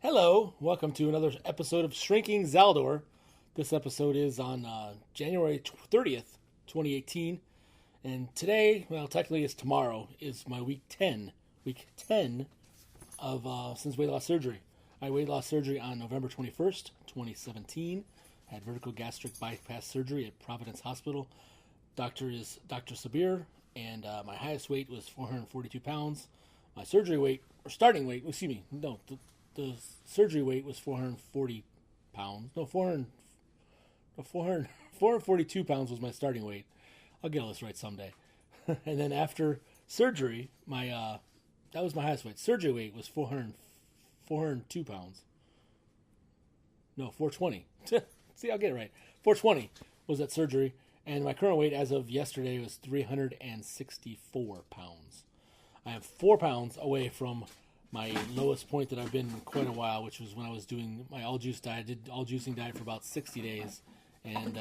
Hello, welcome to another episode of Shrinking Zaldor. This episode is on January 30th, 2018. And today, well, technically it's tomorrow, is my week 10 of since weight loss surgery. I had weight loss surgery on November 21st, 2017. I had vertical gastric bypass surgery at Providence Hospital. Doctor is Dr. Sabir, and my highest weight was 442 pounds. My surgery weight, or starting weight, the surgery weight was 440 pounds. No, 442 pounds was my starting weight. I'll get all this right someday. And then after surgery, that was my highest weight. Surgery weight was 402 pounds. No, 420. See, I'll get it right. 420 was at surgery. And my current weight as of yesterday was 364 pounds. I am 4 pounds away from my lowest point that I've been in quite a while, which was when I was doing my all-juice diet. I did all-juicing diet for about 60 days and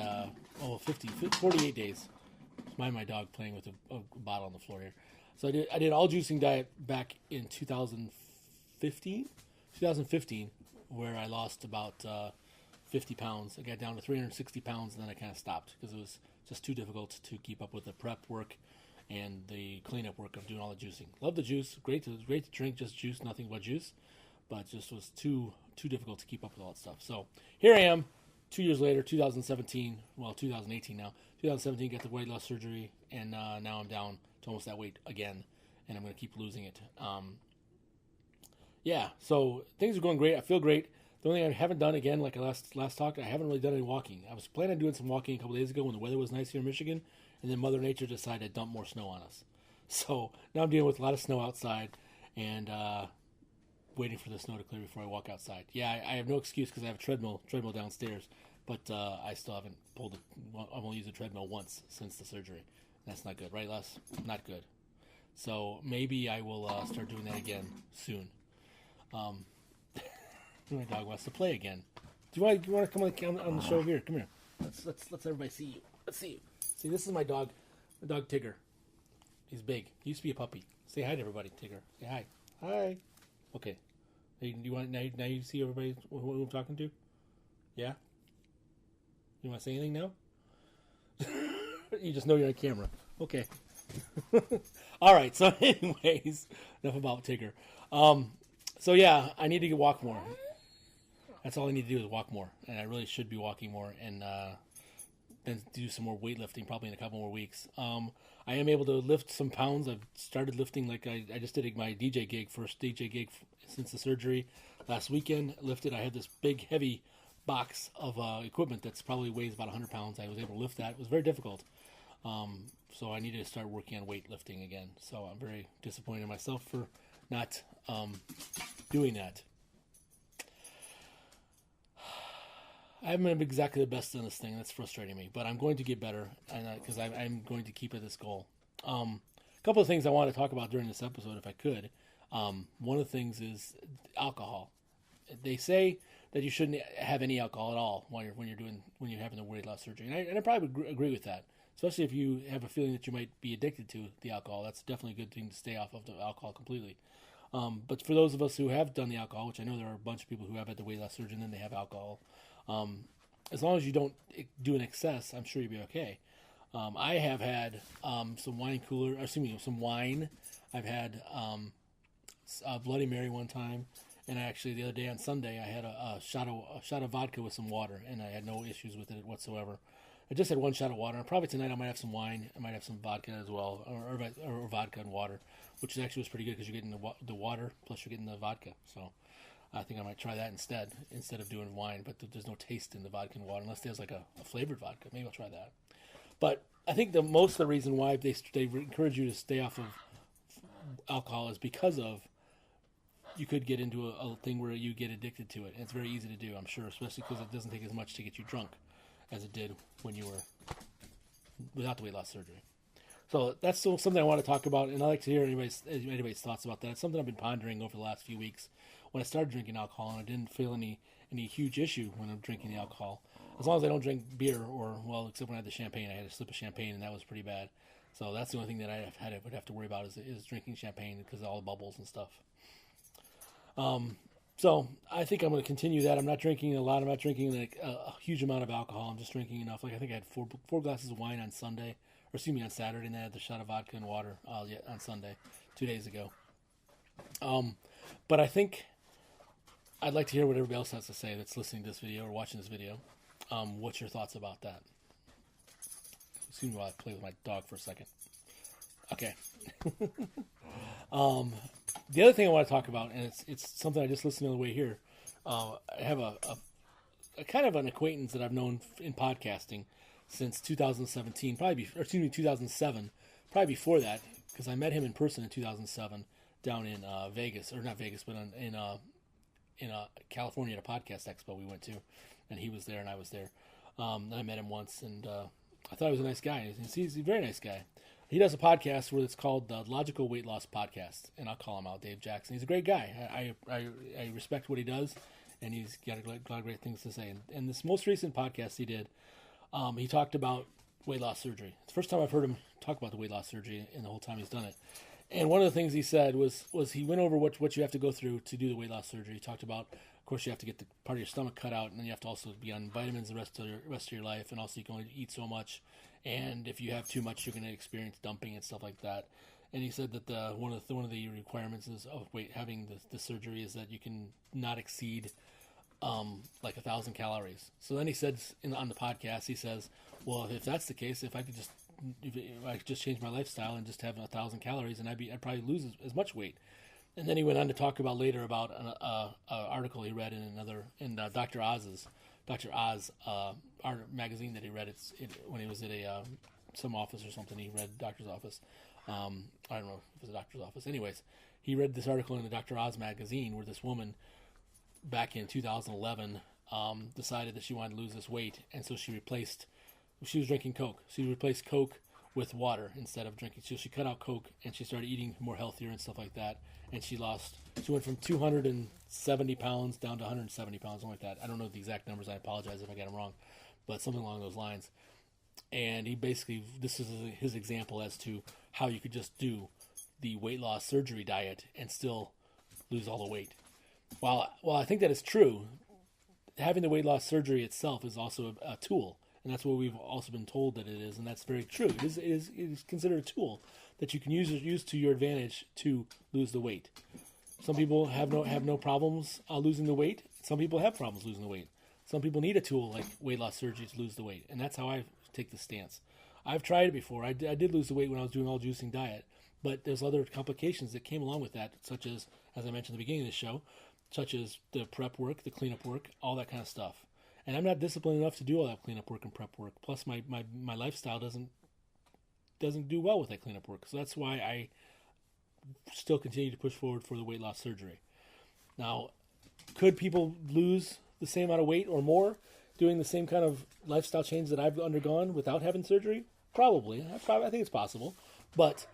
48 days. Mind my dog playing with a bottle on the floor here. So I did all-juicing diet back in 2015, where I lost about 50 pounds. I got down to 360 pounds, and then I kind of stopped because it was just too difficult to keep up with the prep work and the cleanup work of doing all the juicing. Love the juice, great to drink, just juice, nothing but juice, but just was too difficult to keep up with all that stuff. So here I am, 2 years later, 2017 now. 2017 got the weight loss surgery, and now I'm down to almost that weight again, and I'm going to keep losing it. So things are going great. I feel great. The only thing I haven't done, again, like I last talked, I haven't really done any walking. I was planning on doing some walking a couple days ago when the weather was nice here in Michigan, and then Mother Nature decided to dump more snow on us. So now I'm dealing with a lot of snow outside and waiting for the snow to clear before I walk outside. Yeah, I have no excuse because I have a treadmill downstairs, but I still haven't pulled it. Well, I've only used a treadmill once since the surgery. That's not good, right, Les? Not good. So maybe I will start doing that again soon. My dog wants to play again. Do you want to come on the show here? Come here. Let's everybody see you. Let's see you. See, this is my dog. My dog Tigger. He's big. He used to be a puppy. Say hi to everybody, Tigger. Say hi. Hi. Okay. Hey, do you want now you see everybody who I'm talking to? Yeah. You want to say anything now? You just know you're on camera. Okay. All right. So, anyways, enough about Tigger. So yeah, I need to walk more. That's all I need to do is walk more, and I really should be walking more, and then do some more weightlifting probably in a couple more weeks. I am able to lift some pounds. I've started lifting, like I just did my first DJ gig since the surgery last weekend. I had this big heavy box of equipment that's probably weighs about 100 pounds. I was able to lift that. It was very difficult. So I need to start working on weightlifting again. So I'm very disappointed in myself for not doing that. I haven't been exactly the best in this thing. That's frustrating me, but I'm going to get better, and because I'm going to keep at this goal. A couple of things I want to talk about during this episode, if I could. One of the things is alcohol. They say that you shouldn't have any alcohol at all when you're having the weight loss surgery, and I probably agree with that. Especially if you have a feeling that you might be addicted to the alcohol, that's definitely a good thing to stay off of the alcohol completely. But for those of us who have done the alcohol, which I know there are a bunch of people who have had the weight loss surgery and then they have alcohol, as long as you don't do an excess, I'm sure you'll be okay. I have had some wine. I've had a Bloody Mary one time, and actually the other day on Sunday I had a shot of vodka with some water, and I had no issues with it whatsoever. I just had one shot of water, and probably tonight I might have some wine. I might have some vodka as well, or vodka and water, which actually was pretty good because you're getting the water plus you're getting the vodka. So I think I might try that instead of doing wine. But there's no taste in the vodka and water unless there's like a flavored vodka. Maybe I'll try that. But I think most of the reason why they encourage you to stay off of alcohol is because of you could get into a thing where you get addicted to it. And it's very easy to do, I'm sure, especially because it doesn't take as much to get you drunk as it did when you were without the weight loss surgery. So that's still something I want to talk about, and I'd like to hear anybody's thoughts about that. It's something I've been pondering over the last few weeks when I started drinking alcohol, and I didn't feel any huge issue when I'm drinking the alcohol. As long as I don't drink beer except when I had the champagne. I had a sip of champagne, and that was pretty bad. So that's the only thing that would have to worry about is drinking champagne because of all the bubbles and stuff. So I think I'm going to continue that. I'm not drinking a lot. I'm not drinking like a huge amount of alcohol. I'm just drinking enough. Like I think I had four glasses of wine on Sunday, or excuse me, on Saturday, and then I had the shot of vodka and water on Sunday, 2 days ago. But I think I'd like to hear what everybody else has to say that's listening to this video or watching this video. What's your thoughts about that? Excuse me while I play with my dog for a second. Okay. The other thing I want to talk about, and it's something I just listened to on the way here. I have a kind of an acquaintance that I've known in podcasting since 2017, 2007, probably before that, because I met him in person in 2007 down in Vegas, or not Vegas, but in California at a podcast expo we went to, and he was there and I was there. And I met him once, and I thought he was a nice guy. He's a very nice guy. He does a podcast where it's called the Logical Weight Loss Podcast, and I'll call him out, Dave Jackson. He's a great guy. I respect what he does, and he's got a lot of great things to say. And this most recent podcast he did, he talked about weight loss surgery. It's the first time I've heard him talk about the weight loss surgery in the whole time he's done it. And one of the things he said was he went over what you have to go through to do the weight loss surgery. He talked about, of course, you have to get the part of your stomach cut out, and then you have to also be on vitamins the rest of your life, and also you can only eat so much. And if you have too much, you're going to experience dumping and stuff like that. And he said that one of the requirements is of having the surgery is that you can not exceed like 1,000 calories. So then he said on the podcast, he says, well, if that's the case, if I could just change my lifestyle and just have 1,000 calories, and I'd probably lose as much weight. And then he went on to talk about later about an article he read in Dr. Oz's art magazine that he read when he was at some office or something. He read doctor's office. I don't know if it was a doctor's office. Anyways, he read this article in the Dr. Oz magazine where this woman back in 2011 decided that she wanted to lose this weight, and so she was drinking Coke. She replaced Coke with water instead of drinking. So she cut out Coke and she started eating more healthier and stuff like that. And she went from 270 pounds down to 170 pounds, something like that. I don't know the exact numbers. I apologize if I got them wrong, but something along those lines. And this is his example as to how you could just do the weight loss surgery diet and still lose all the weight. While I think that is true, having the weight loss surgery itself is also a tool. And that's what we've also been told that it is, and that's very true. It is considered a tool that you can use to your advantage to lose the weight. Some people have no problems losing the weight. Some people have problems losing the weight. Some people need a tool like weight loss surgery to lose the weight, and that's how I take the stance. I've tried it before. I did lose the weight when I was doing all juicing diet, but there's other complications that came along with that, such as I mentioned at the beginning of the show, such as the prep work, the cleanup work, all that kind of stuff. And I'm not disciplined enough to do all that cleanup work and prep work. Plus, my lifestyle doesn't do well with that cleanup work. So that's why I still continue to push forward for the weight loss surgery. Now, could people lose the same amount of weight or more doing the same kind of lifestyle change that I've undergone without having surgery? Probably. I think it's possible. But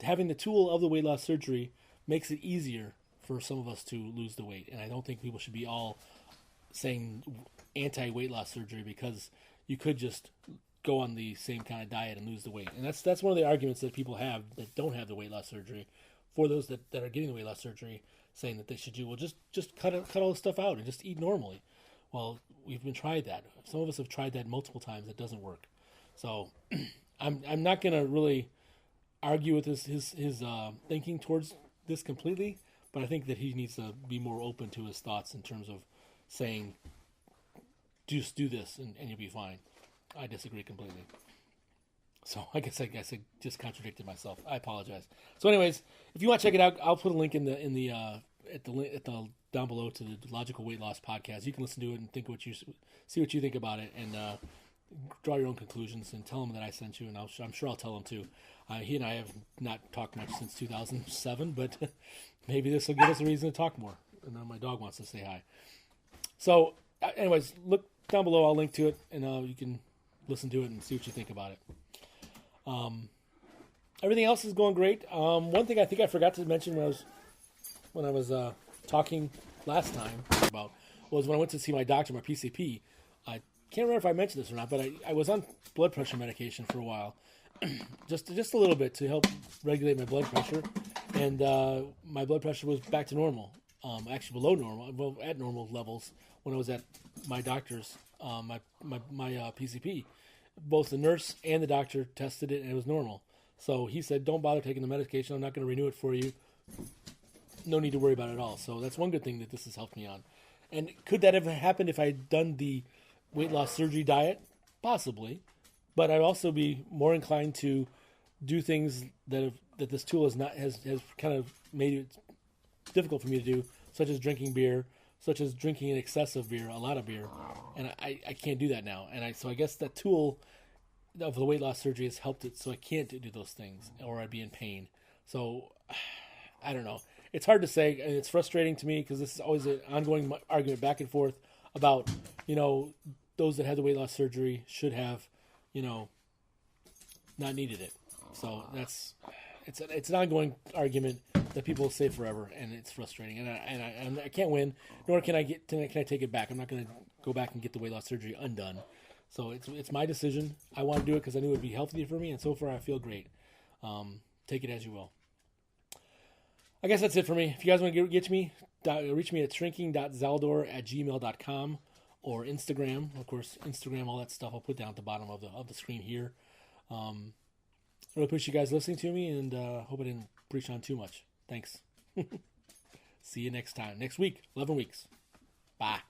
having the tool of the weight loss surgery makes it easier for some of us to lose the weight. And I don't think people should be all saying anti-weight loss surgery, because you could just go on the same kind of diet and lose the weight. And that's one of the arguments that people have that don't have the weight loss surgery, for those that are getting the weight loss surgery, saying that they should do, well, just cut all this stuff out and just eat normally. Well, we've been tried that. Some of us have tried that multiple times. It doesn't work. So I'm not going to really argue with his thinking towards this completely, but I think that he needs to be more open to his thoughts in terms of saying, just do this and you'll be fine. I disagree completely. So I guess I just contradicted myself. I apologize. So anyways, if you want to check it out, I'll put a link at the down below to the Logical Weight Loss Podcast. You can listen to it and see what you think about it, and draw your own conclusions and tell them that I sent you, and I'm sure I'll tell them too. He and I have not talked much since 2007, but maybe this will give us a reason to talk more. And then my dog wants to say hi. So anyways, look down below. I'll link to it, and you can listen to it and see what you think about it. Everything else is going great. One thing I think I forgot to mention when I was talking last time about was when I went to see my doctor, my PCP. I can't remember if I mentioned this or not, but I was on blood pressure medication for a while, just a little bit to help regulate my blood pressure, and my blood pressure was back to normal. actually below normal, well, at normal levels when I was at my doctor's, my PCP. Both the nurse and the doctor tested it, and it was normal. So he said, don't bother taking the medication. I'm not going to renew it for you. No need to worry about it at all. So that's one good thing that this has helped me on. And could that have happened if I'd done the weight loss surgery diet? Possibly. But I'd also be more inclined to do things that this tool has kind of made it difficult for me to do, such as drinking beer, such as drinking an excessive beer, a lot of beer. And I can't do that now. And so I guess that tool of the weight loss surgery has helped it so I can't do those things or I'd be in pain. So I don't know. It's hard to say, and it's frustrating to me because this is always an ongoing argument back and forth about, those that had the weight loss surgery should have, not needed it. So it's an ongoing argument that people say forever, and it's frustrating. And I can't win, nor can I take it back. I'm not going to go back and get the weight loss surgery undone. So it's my decision. I want to do it because I knew it would be healthy for me, and so far I feel great. Take it as you will. I guess that's it for me. If you guys want to reach me at shrinking.zaldor@gmail.com or Instagram. Of course, Instagram, all that stuff I'll put down at the bottom of the screen here. I really appreciate you guys listening to me, and hope I didn't preach on too much. Thanks. See you next time. Next week, 11 weeks. Bye.